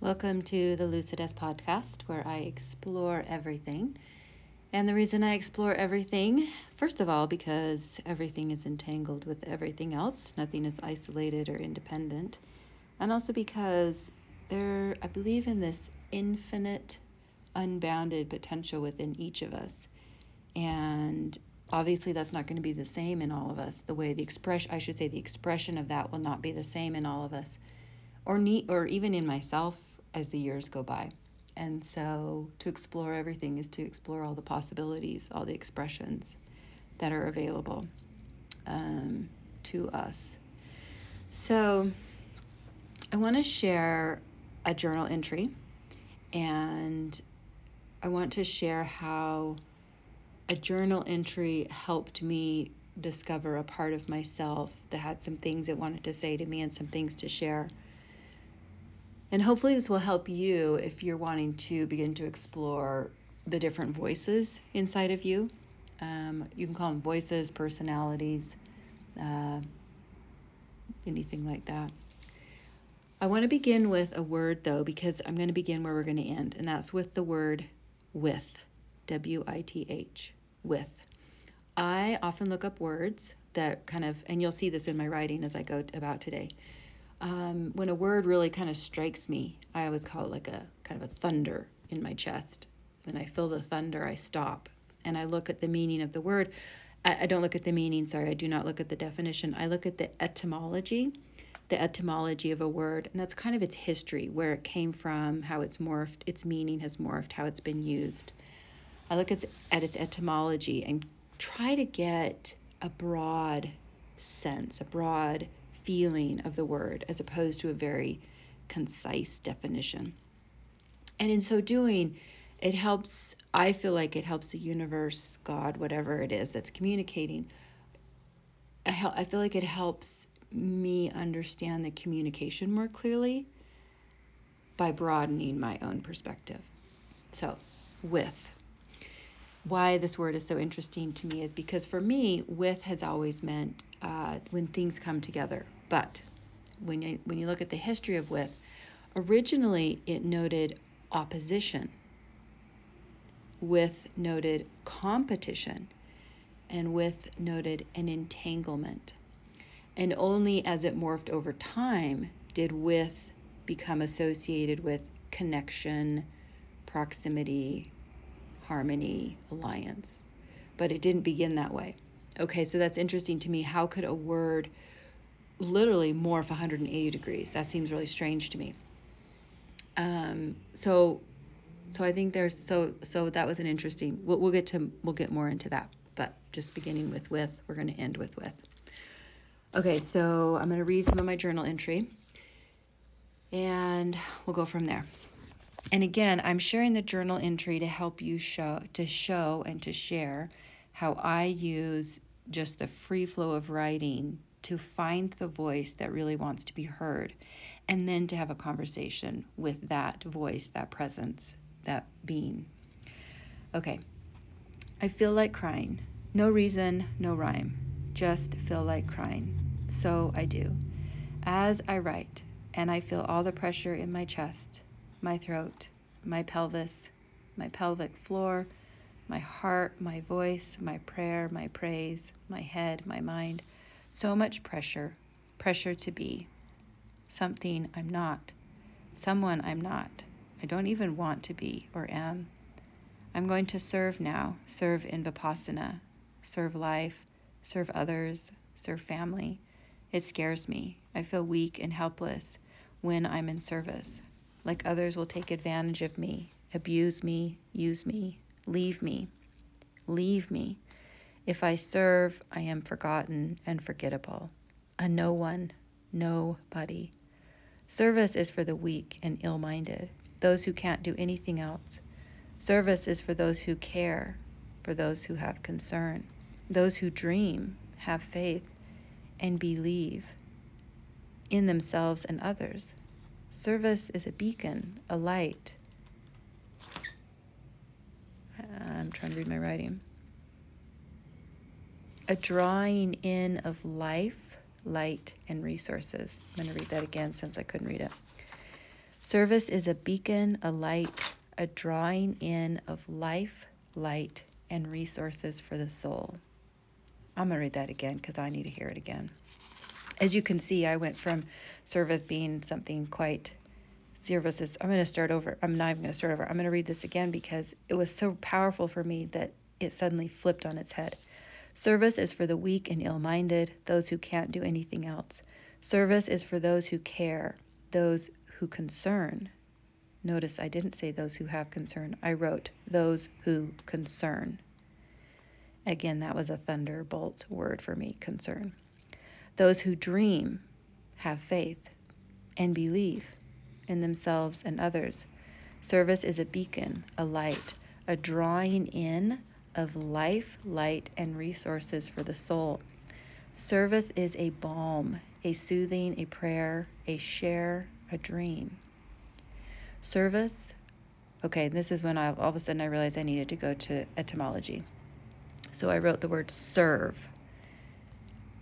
Welcome to the Lucidess podcast, where I explore everything. And the reason I explore everything, first of all, because everything is entangled with everything else. Nothing is isolated or independent. And also because I believe in this infinite, unbounded potential within each of us. And obviously that's not going to be the same in all of us. The expression of that will not be the same in all of us. Or even in myself as the years go by. And so to explore everything is to explore all the possibilities, all the expressions that are available to us. So I want to share a journal entry, and I want to share how a journal entry helped me discover a part of myself that had some things it wanted to say to me and some things to share. And hopefully this will help you if you're wanting to begin to explore the different voices inside of you. You can call them voices, personalities, anything like that. I want to begin with a word, though, because I'm going to begin where we're going to end, and that's with the word with, W-I-T-H, with. I often look up words that and you'll see this in my writing as I go about today. When a word really kind of strikes me, I always call it like a kind of a thunder in my chest. When I feel the thunder, I stop and I look at the meaning of the word. I don't look at the meaning, I do not look at the definition. I look at the etymology of a word, and that's kind of its history, where it came from, how it's morphed, its meaning has morphed, how it's been used. I look at its etymology and try to get a broad sense, a broad feeling of the word, as opposed to a very concise definition. And in so doing, I feel like it helps the universe, God, whatever it is that's communicating. I feel like it helps me understand the communication more clearly by broadening my own perspective. So, with. Why this word is so interesting to me is because for me, with has always meant when things come together. But when you look at the history of with, originally it noted opposition, with noted competition, and with noted an entanglement. And only as it morphed over time did with become associated with connection, proximity, harmony, alliance. But it didn't begin that way. Okay, so that's interesting to me. How could a word literally morph 180 degrees? That seems really strange to me. So I think so that was an interesting. We'll get more into that. But just beginning with, we're going to end with. Okay, so I'm going to read some of my journal entry, and we'll go from there. And again, I'm sharing the journal entry to help you show and to share how I use just the free flow of writing to find the voice that really wants to be heard, and then to have a conversation with that voice, that presence, that being. Okay. I feel like crying. No reason, no rhyme. Just feel like crying. So I do. As I write, and I feel all the pressure in my chest, my throat, my pelvis, my pelvic floor, my heart, my voice, my prayer, my praise, my head, my mind. So much pressure to be something I'm not, someone I'm not. I don't even want to be or am. I'm going to serve now, serve in Vipassana, serve life, serve others, serve family. It scares me. I feel weak and helpless when I'm in service. Like others will take advantage of me, abuse me, use me, leave me. If I serve, I am forgotten and forgettable. A no one, nobody. Service is for the weak and ill-minded, those who can't do anything else. Service is for those who care, for those who have concern, those who dream, have faith, and believe in themselves and others. Service is a beacon, a light. I'm trying to read my writing. A drawing in of life, light, and resources. I'm going to read that again since I couldn't read it. Service is a beacon, a light, a drawing in of life, light, and resources for the soul. I'm going to read that again because I need to hear it again. As you can see, I went from service being something quite services. I'm going to start over. I'm not even going to start over. I'm going to read this again because it was so powerful for me that it suddenly flipped on its head. Service is for the weak and ill-minded, those who can't do anything else. Service is for those who care, those who concern. Notice I didn't say those who have concern. I wrote those who concern. Again, that was a thunderbolt word for me, concern. Those who dream, have faith, and believe in themselves and others. Service is a beacon, a light, a drawing in of life, light, and resources for the soul. Service is a balm, a soothing, a prayer, a share, a dream. Service, okay, this is when all of a sudden I realized I needed to go to etymology. So I wrote the word serve,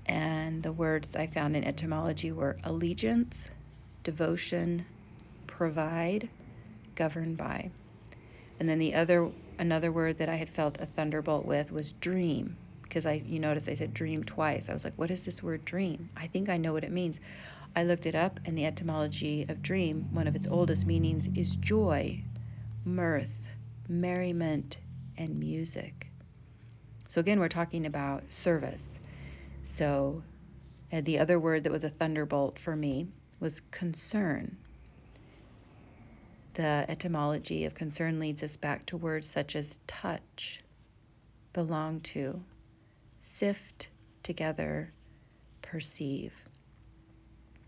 and the words I found in etymology were allegiance, devotion, provide, govern by. And then another word that I had felt a thunderbolt with was dream, because you notice I said dream twice. I was like, what is this word dream? I think I know what it means. I looked it up, and the etymology of dream, one of its oldest meanings, is joy, mirth, merriment, and music. So again, we're talking about service. So the other word that was a thunderbolt for me was concern. The etymology of concern leads us back to words such as touch, belong to, sift together, perceive.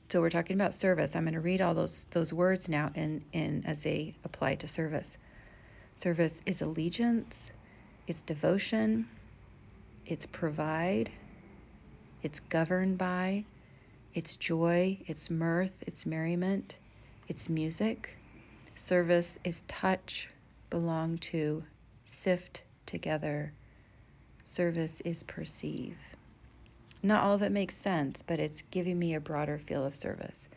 So we're talking about service. I'm going to read all those words now in as they apply to service. Service is allegiance, it's devotion, it's provide, it's govern by, it's joy, it's mirth, it's merriment, it's music. Service is touch, belong to, sift together. Service is perceive. Not all of it makes sense, but it's giving me a broader feel of service.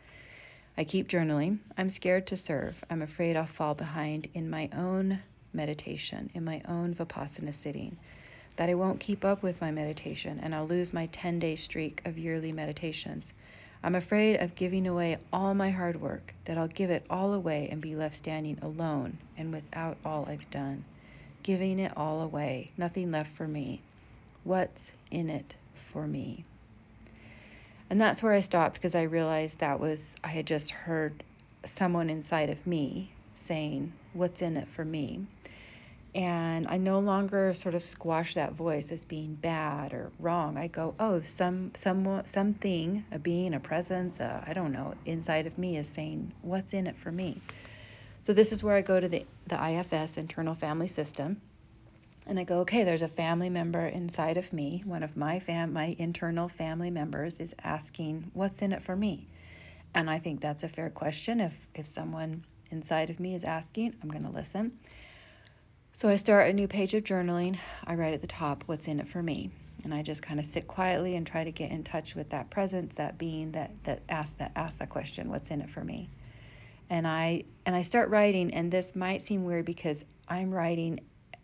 I keep journaling. I'm scared to serve. I'm afraid I'll fall behind in my own meditation, in my own Vipassana sitting, that I won't keep up with my meditation and I'll lose my 10-day streak of yearly meditations. I'm afraid of giving away all my hard work, that I'll give it all away and be left standing alone and without all I've done. Giving it all away, nothing left for me. What's in it for me? And that's where I stopped, because I realized I had just heard someone inside of me saying, what's in it for me? And I no longer sort of squash that voice as being bad or wrong. I go, oh, something, a being, a presence, I don't know, inside of me is saying, what's in it for me? So this is where I go to the IFS, internal family system. And I go, okay, there's a family member inside of me. One of my internal family members is asking, what's in it for me? And I think that's a fair question. If someone inside of me is asking, I'm going to listen. So I start a new page of journaling. I write at the top, what's in it for me? And I just kind of sit quietly and try to get in touch with that presence, that being that asks that question, what's in it for me? And I start writing, and this might seem weird because I'm writing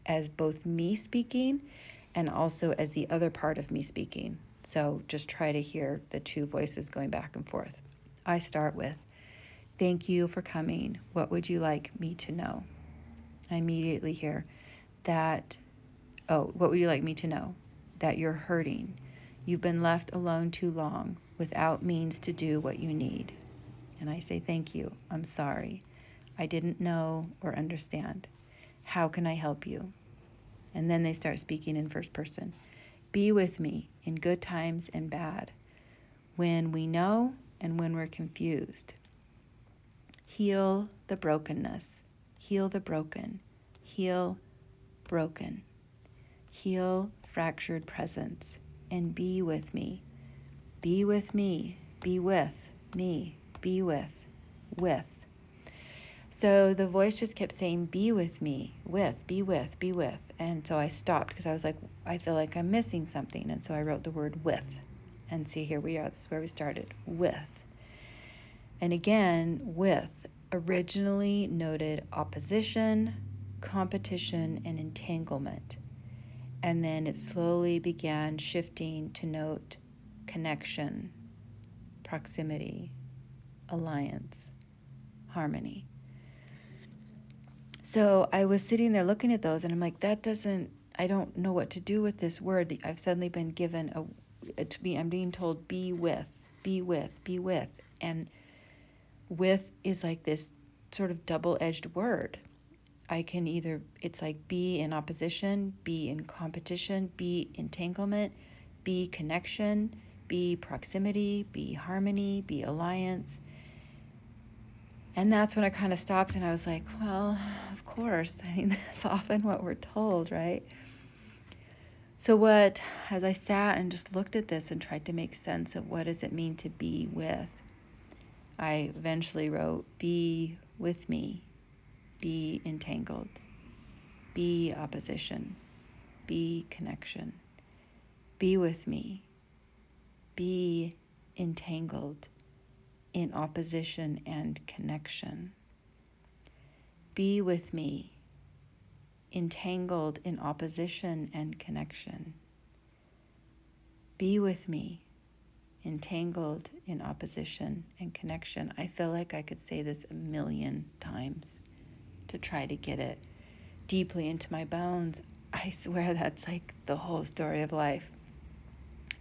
as both me speaking and also as the other part of me speaking. So just try to hear the two voices going back and forth. I start with, thank you for coming. What would you like me to know? I immediately hear that, what would you like me to know? That you're hurting. You've been left alone too long without means to do what you need. And I say, thank you. I'm sorry. I didn't know or understand. How can I help you? And then they start speaking in first person. Be with me in good times and bad, when we know and when we're confused. Heal the brokenness. Heal the broken. Heal broken. Heal fractured presence. And be with me. Be with me. Be with me. Be with. So the voice just kept saying, be with me, be with. And so I stopped because I was like, I feel like I'm missing something. And so I wrote the word with. And see, here we are. This is where we started. With. And again, with. originally noted opposition, competition, and entanglement. And then it slowly began shifting to note connection, proximity, alliance, harmony. So I was sitting there looking at those and I'm like, I don't know what to do with this word. I've suddenly been given I'm being told be with, be with, be with. And with is like this sort of double-edged word. It's like be in opposition, be in competition, be entanglement, be connection, be proximity, be harmony, be alliance. And that's when I kind of stopped and I was like, well, of course. I mean, that's often what we're told, right? So as I sat and just looked at this and tried to make sense of what does it mean to be with, I eventually wrote, be with me, be entangled, be opposition, be connection, be with me, be entangled in opposition and connection. Be with me, entangled in opposition and connection. Be with me, entangled in opposition and connection. I feel like I could say this 1,000,000 times to try to get it deeply into my bones. I swear that's like the whole story of life.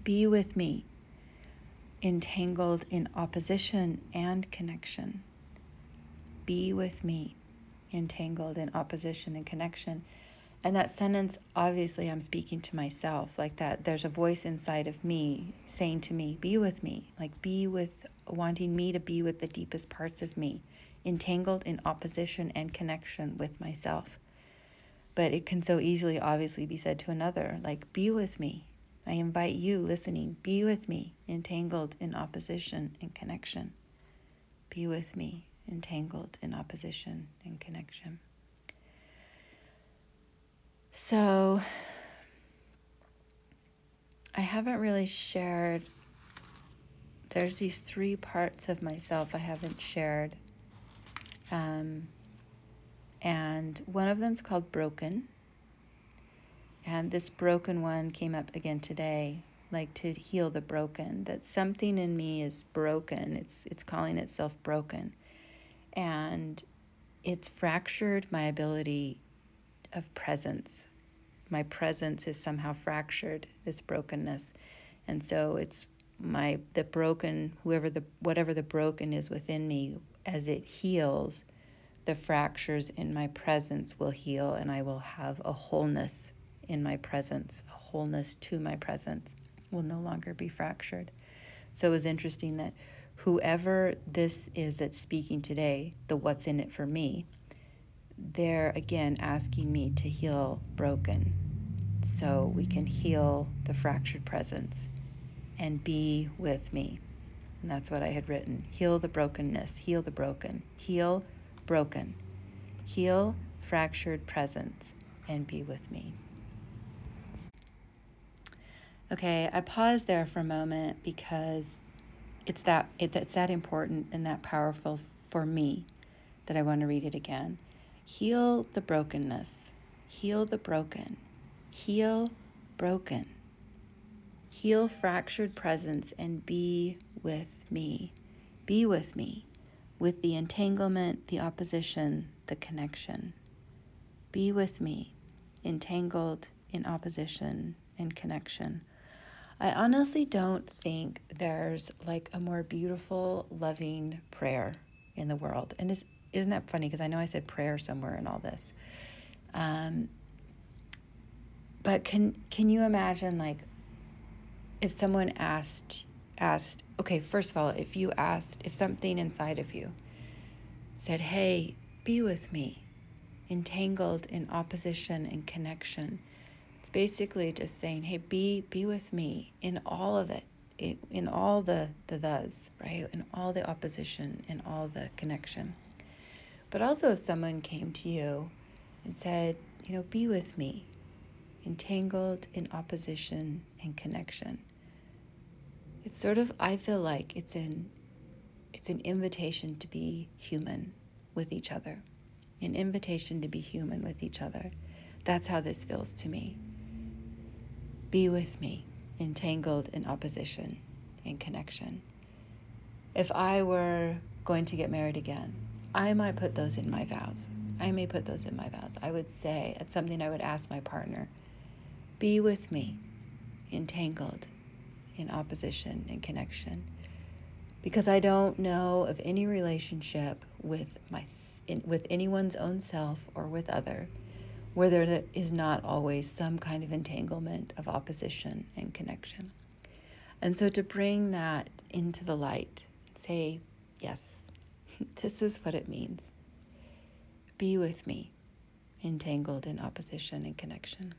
Be with me, entangled in opposition and connection. Be with me, entangled in opposition and connection. And that sentence, obviously I'm speaking to myself like that. There's a voice inside of me saying to me, be with me, like wanting me to be with the deepest parts of me, entangled in opposition and connection with myself. But it can so easily obviously be said to another, like, be with me. I invite you listening, be with me, entangled in opposition and connection. Be with me, entangled in opposition and connection. So I haven't really shared, there's these 3 parts of myself I haven't shared. And one of them's called broken. And this broken one came up again today, like to heal the broken, that something in me is broken. It's calling itself broken. And it's fractured my ability of presence. My presence is somehow fractured, this brokenness. And so it's the broken, whatever the broken is within me, as it heals, the fractures in my presence will heal, and I will have a wholeness in my presence, a wholeness to my presence will no longer be fractured. So it was interesting that whoever this is that's speaking today, the what's in it for me, they're again asking me to heal broken so we can heal the fractured presence and be with me. And that's what I had written. Heal the brokenness, heal the broken, heal broken, heal fractured presence, and be with me. Okay, I paused there for a moment because it's that important and that powerful for me that I want to read it again. Heal the brokenness, heal the broken, heal broken, heal fractured presence, and be with me. Be with me, with the entanglement, the opposition, the connection. Be with me, entangled in opposition and connection. I honestly don't think there's like a more beautiful, loving prayer in the world. And isn't that funny? Because I know I said prayer somewhere in all this. But can you imagine, like, if someone asked, okay, first of all, if something inside of you said, hey, be with me, entangled in opposition and connection, it's basically just saying, hey, be with me in all of it, in all the thes, right? In all the opposition, in all the connection. But also if someone came to you and said, be with me, entangled in opposition and connection. It's sort of, I feel like it's an invitation to be human, with each other, an invitation to be human with each other. That's how this feels to me. Be with me, entangled in opposition and connection. If I were going to get married again, I might put those in my vows. I may put those in my vows. I would say, it's something I would ask my partner, be with me, entangled in opposition and connection. Because I don't know of any relationship with anyone's own self or with other where there is not always some kind of entanglement of opposition and connection. And so to bring that into the light, say, yes, this is what it means. Be with me, entangled in opposition and connection.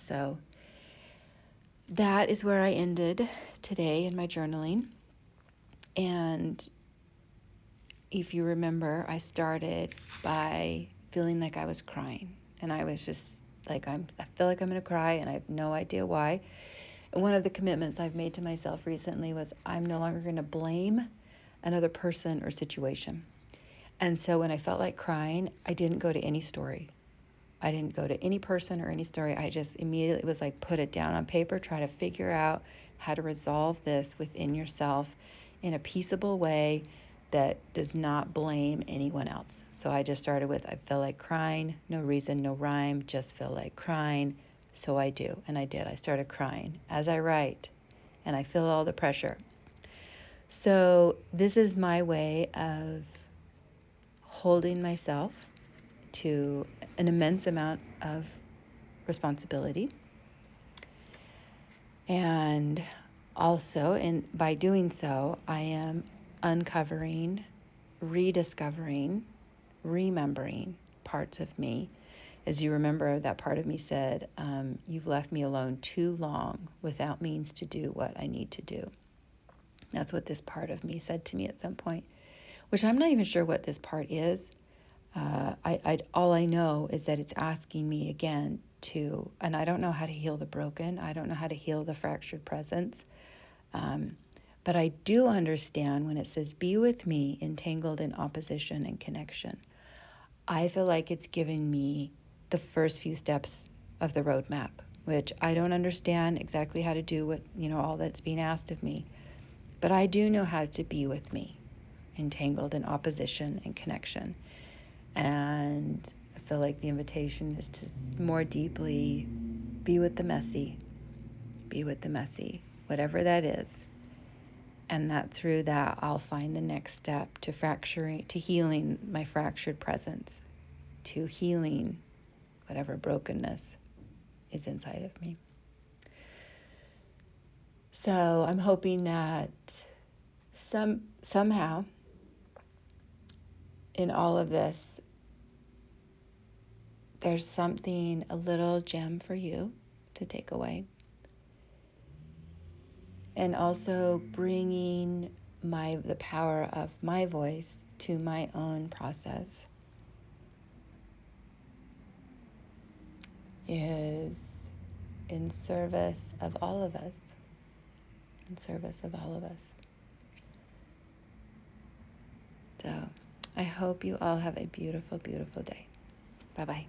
So that is where I ended today in my journaling. And if you remember, I started by feeling like I was crying. And I was just like, I feel like I'm going to cry, and I have no idea why. And one of the commitments I've made to myself recently was I'm no longer going to blame another person or situation. And so when I felt like crying, I didn't go to any story. I didn't go to any person or any story. I just immediately was like, put it down on paper, try to figure out how to resolve this within yourself in a peaceable way that does not blame anyone else. So I just started with, I feel like crying, no reason, no rhyme, just feel like crying. So I do. And I did. I started crying as I write, and I feel all the pressure. So this is my way of holding myself to an immense amount of responsibility. And also, by doing so, I am uncovering, rediscovering, remembering parts of me. As you remember, that part of me said, you've left me alone too long without means to do what I need to do. That's what this part of me said to me at some point, which I'm not even sure what this part is. All I know is that it's asking me again to, and I don't know how to heal the broken. I don't know how to heal the fractured presence. But I do understand when it says, be with me, entangled in opposition and connection. I feel like it's giving me the first few steps of the roadmap, which I don't understand exactly how to do what, all that's being asked of me. But I do know how to be with me, entangled in opposition and connection. And I feel like the invitation is to more deeply be with the messy, whatever that is. And that through that, I'll find the next step to healing my fractured presence, to healing whatever brokenness is inside of me. So I'm hoping that somehow in all of this, there's something, a little gem for you to take away. And also bringing the power of my voice to my own process is in service of all of us. So I hope you all have a beautiful, beautiful day. Bye-bye.